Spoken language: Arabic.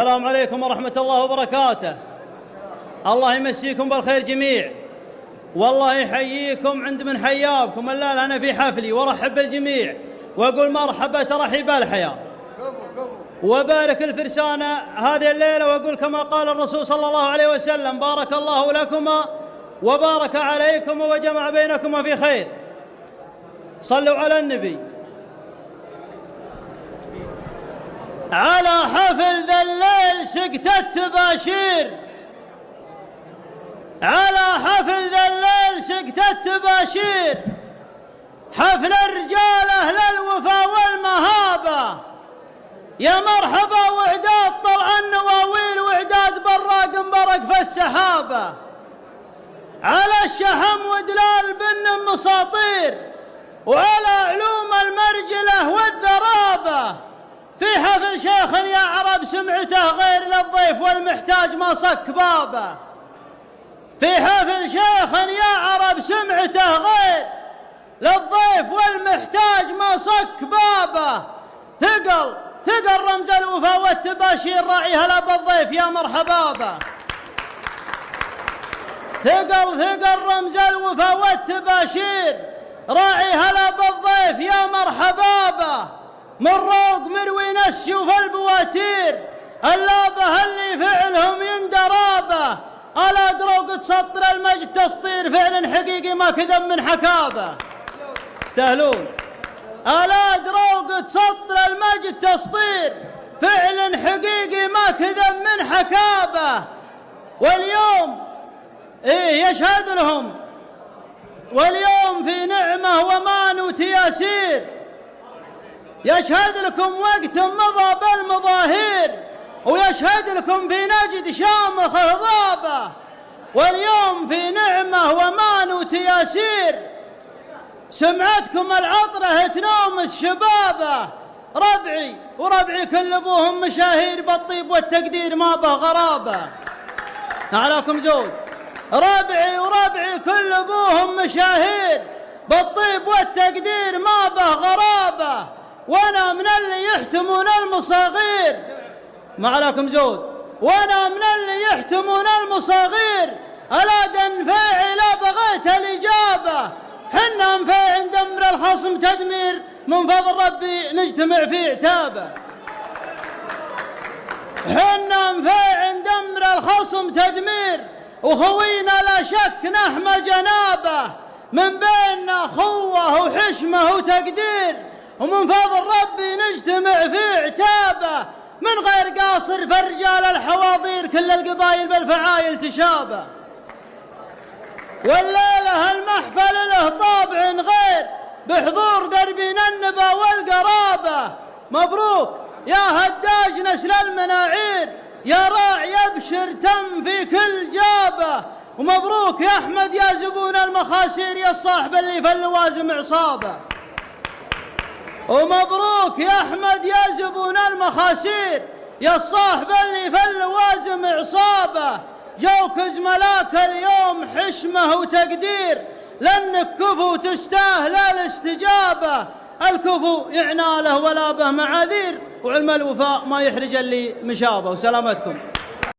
السلام عليكم ورحمة الله وبركاته. الله يمسيكم بالخير جميع، والله يحييكم عند من حياكم. الليلة أنا في حفلي وارحب بالجميع وأقول مرحبا ترحيب الحياة، وبارك الفرسانة هذه الليلة، وأقول كما قال الرسول صلى الله عليه وسلم: بارك الله لكما وبارك عليكم وجمع بينكما في خير. صلوا على النبي. على حفل ذا الليل سقت التباشير، على حفل ذا الليل سقت التباشير، حفل الرجال أهل الوفا والمهابة. يا مرحبا وعداد طلع النواويل، وعداد براق مبرق في السحابة، على الشحم ودلال بن مساطير، وعلى علوم المرجلة والذرابة. في حفل شيخ يا عرب سمعته غير للضيف والمحتاج ما صك بابه. في حفل شيخ يا عرب سمعته غير للضيف والمحتاج ما صك بابه. ثقل رمز الوفا والتباشير، راعي هلا بالضيف يا مرحبا به. ثقل رمز الوفا والتباشير، راعي هلا بالضيف يا مرحبا به. من روق مروي نسيوف البواتير، اللابه اللي فعلهم يندرابه. ألا دروق تسطر المجد تسطير، فعل حقيقي ما كذب من حكابه. استاهلون. ألا دروق تسطر المجد تسطير، فعل حقيقي ما كذب من حكابه. واليوم يشهد لهم، واليوم في نعمة ومان وتياسير، يشهد لكم وقت مضى بالمظاهير، ويشهد لكم في نجد شامخ هضابة. واليوم في نعمة ومان وتياسير، سمعتكم العطرة تنوم الشبابة. ربعي كل ابوهم مشاهير، بالطيب والتقدير ما به غرابة. عليكم زود. ربعي كل ابوهم مشاهير، بالطيب والتقدير ما به غرابة. وانا من اللي يحتمون المصاغير، ما عليكم زود. وانا من اللي يحتمون المصاغير، الا دنفعي لا بغيت الاجابه. حنا نفع عند امر الخصم تدمير، من فضل ربي نجتمع في عتابه. حنا نفع عند امر الخصم تدمير، وخوينا لا شك نحمى جنابه. من بيننا خوه وحشمه وتقدير، ومن فضل ربي نجتمع في عتابه. من غير قاصر فرجال الحواضير، كل القبائل بالفعايل تشابه. والليلة المحفل له طابع غير، بحضور دربنا النبا والقرابة. مبروك يا هداج نسل المناعير، يا راعي ابشر تم في كل جابه. ومبروك يا أحمد يا زبون المخاسير، يا الصاحب اللي في اللوازم عصابه. ومبروك يا أحمد يا زبون المخاسير، يا الصاحب اللي في اللوازم عصابه. جوك زملاك اليوم حشمه وتقدير، لأنك كفو تستاهل الاستجابة. الكفو يعنى له ولا به معاذير، وعلم الوفاء ما يحرج اللي مشابه. وسلامتكم.